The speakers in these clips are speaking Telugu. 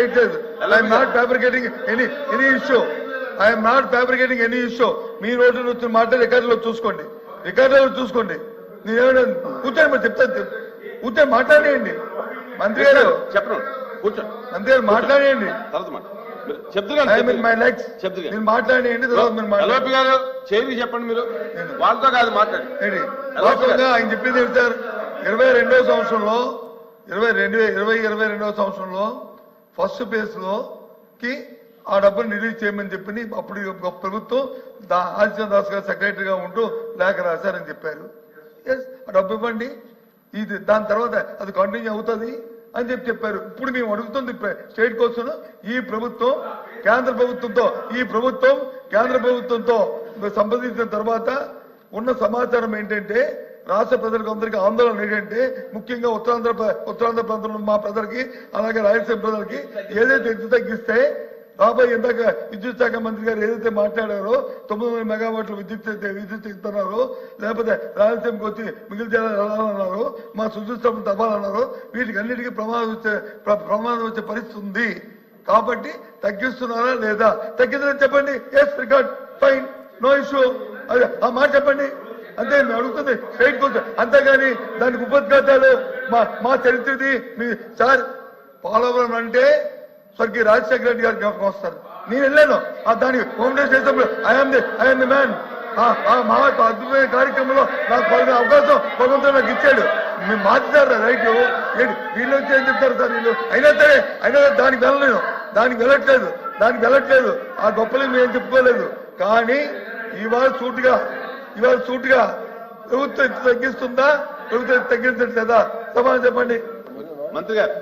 I am not fabricating any issue. I am not fabricating any issue. Me road నుంచి మాట రికార్డులో చూసుకోండి, రికార్డులో చూసుకోండి. నేను కూర్చొని మరి చెప్తాను, కూర్చొని మాట్లాడేయండి. మంత్రి గారు చెప్పండి, కూర్చోండి. మంత్రి గారు మాట్లాడేయండి. మీరు మాట్లాడేయండి. గారు చేరి చెప్పండి, మీరు వాళ్ళతో కాదు మాట్లాడండి. ఆయన చెప్పింది ఏంటి సార్, 22వ సంవత్సరంలో 22వ సంవత్సరంలో ఫస్ట్ ఫేజ్ లోకి ఆ డబ్బులు రిలీజ్ చేయమని చెప్పి అప్పుడు ప్రభుత్వం ఆదిత్య దాస్ గారు సెక్రటరీగా ఉంటూ లేఖ రాశారని చెప్పారు. ఆ డబ్బు ఇవ్వండి, ఇది దాని తర్వాత అది కంటిన్యూ అవుతుంది అని చెప్పారు. ఇప్పుడు మేము అడుగుతుంది స్టేట్ కోసం, ఈ ప్రభుత్వం కేంద్ర ప్రభుత్వంతో సంప్రదించిన తర్వాత ఉన్న సమాచారం ఏంటంటే, రాష్ట్ర ప్రజలకు అందరికీ ఆందోళన ఏంటంటే, ముఖ్యంగా ఉత్తరాంధ్ర ప్రాంతంలో మా ప్రజలకి, అలాగే రాయలసీమ ప్రజలకి ఏదైతే ఎత్తు తగ్గిస్తే రాబోయే ఇందాక విద్యుత్ శాఖ మంత్రి గారు ఏదైతే మాట్లాడారో 900 మెగావాట్ల విద్యుత్ ఇస్తున్నారో, లేకపోతే రాయలసీమకి వచ్చి మిగిలిన జిల్లాలు వెళ్ళాలన్నారో, మా సుదృష్టం తవ్వాలన్నారో, వీటికి అన్నిటికీ ప్రమాదం వచ్చే పరిస్థితి ఉంది. కాబట్టి తగ్గిస్తున్నారా లేదా, తగ్గిందని చెప్పండి. Yes, record, fine, no issue. అదే ఆ మాట చెప్పండి, అంతే మేము అడుగుతుంది స్టేట్ కోసం. అంతేగాని దానికి ఉపద్ఘాతాలు మా చరిత్రది మీ సార్. పోలవరం అంటే స్వర్గీయ రాజశేఖర రెడ్డి గారు జ్ఞాపకం వస్తారు. నేను వెళ్ళాను దానికి ఫౌండేషన్ చేసినప్పుడు ఐఎమ్ ది మ్యాన్. మా అద్భుతమైన కార్యక్రమంలో నాకు పలువురు అవకాశం భగవంతుడు నాకు ఇచ్చాడు. మేము మార్చారు రైట్. వీళ్ళు వచ్చి ఏం చెప్తారు సార్ వీళ్ళు. అయినా దానికి వెళ్ళట్లేదు. ఆ గొప్పలు మేము చెప్పుకోలేదు. కానీ ఇవాళ సూటిగా ప్రభుత్వం తగ్గిస్తుందా, ప్రభుత్వం తగ్గించట్లేదా, సమాధానం చెప్పండి. మంత్రి గారు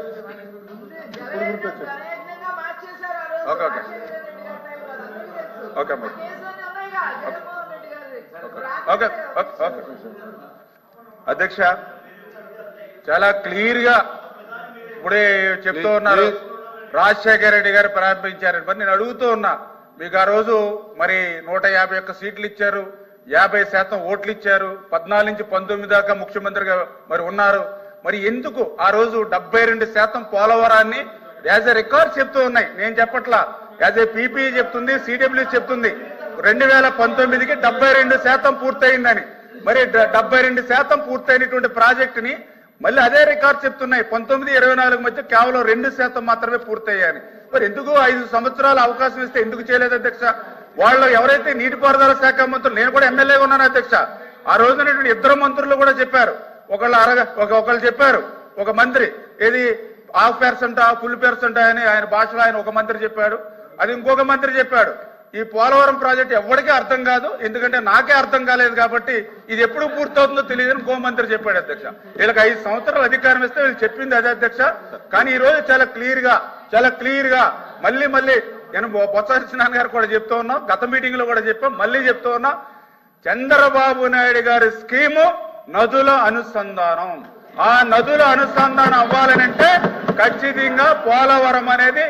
అధ్యక్ష, చాలా క్లియర్ గా ఇప్పుడే చెప్తూ ఉన్నారు, రాజశేఖర రెడ్డి గారు ప్రారంభించారని. మరి నేను అడుగుతూ ఉన్నా, మీకు ఆ రోజు మరి 151 సీట్లు ఇచ్చారు, 50% ఓట్లు ఇచ్చారు, 14 నుంచి 19 దాకా ముఖ్యమంత్రిగా మరి ఉన్నారు. మరి ఎందుకు ఆ రోజు 72% పోలవరాన్ని యాజ్ ఎ రికార్డ్ చెప్తూ ఉన్నాయి, నేను చెప్పట్లా, యాజ్ ఏ పీపీ చెప్తుంది, సిడబ్ల్యూ చెప్తుంది 2019కి 72% పూర్తయిందని. మరి 72% పూర్తయినటువంటి ప్రాజెక్టుని మళ్ళీ అదే రికార్డ్ చెప్తున్నాయి 19-24 మధ్య కేవలం 2% మాత్రమే పూర్తయ్యాయని. మరి ఎందుకు 5 సంవత్సరాలు అవకాశం ఇస్తే ఎందుకు చేయలేదు అధ్యక్ష? వాళ్ళు ఎవరైతే నీటిపారుదల శాఖ మంత్రులు, నేను కూడా ఎమ్మెల్యేగా ఉన్నాను అధ్యక్ష, ఆ రోజునటువంటి 2 మంత్రులు కూడా చెప్పారు. ఒకళ్ళు చెప్పారు, ఒక మంత్రి ఏది 50% ఫుల్ పెర్సెంట్ అని ఆయన భాషలో ఆయన ఒక మంత్రి చెప్పాడు. అది ఇంకొక మంత్రి చెప్పాడు. ఈ పోలవరం ప్రాజెక్ట్ ఎవరికీ అర్థం కాదు, ఎందుకంటే నాకే అర్థం కాలేదు కాబట్టి ఇది ఎప్పుడు పూర్తవుతుందో తెలియదని ఇంకో మంత్రి చెప్పాడు అధ్యక్ష. వీళ్ళకి 5 సంవత్సరాలు అధికారం ఇస్తే వీళ్ళు చెప్పింది అదే అధ్యక్ష. కానీ ఈ రోజు చాలా క్లియర్ గా మళ్ళీ నేను బొత్స సత్యనారాయణ గారు కూడా చెప్తూ ఉన్నాం, గత మీటింగ్ లో కూడా చెప్పాం, మళ్ళీ చెప్తూ ఉన్నా, చంద్రబాబు నాయుడు గారి స్కీము నదుల అనుసంధానం. ఆ నదుల అనుసంధానం అవ్వాలనంటే ఖచ్చితంగా పోలవరం అనేది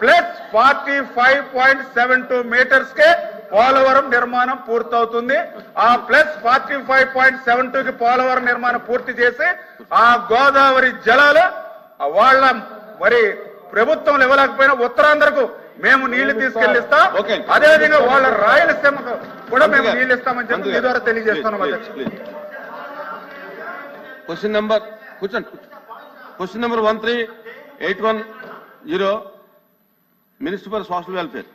ప్లస్ 45.72 మీటర్స్ కే పోలవరం నిర్మాణం పూర్తవుతుంది. ఆ ప్లస్ 45.72కి పోలవరం నిర్మాణం పూర్తి చేసి ఆ గోదావరి జలాలు వాళ్ళ మరి ప్రభుత్వం ఇవ్వలేకపోయినా ఉత్తరాంధ్రకు మేము నీళ్లు తీసుకెళ్లిస్తాం. అదేవిధంగా వాళ్ళ రాయలసీమకు కూడా మేము నీళ్లు ఇస్తామని చెప్పి మీ ద్వారా తెలియజేస్తున్నాం అధ్యక్ష. Question number 13810, minister for social welfare.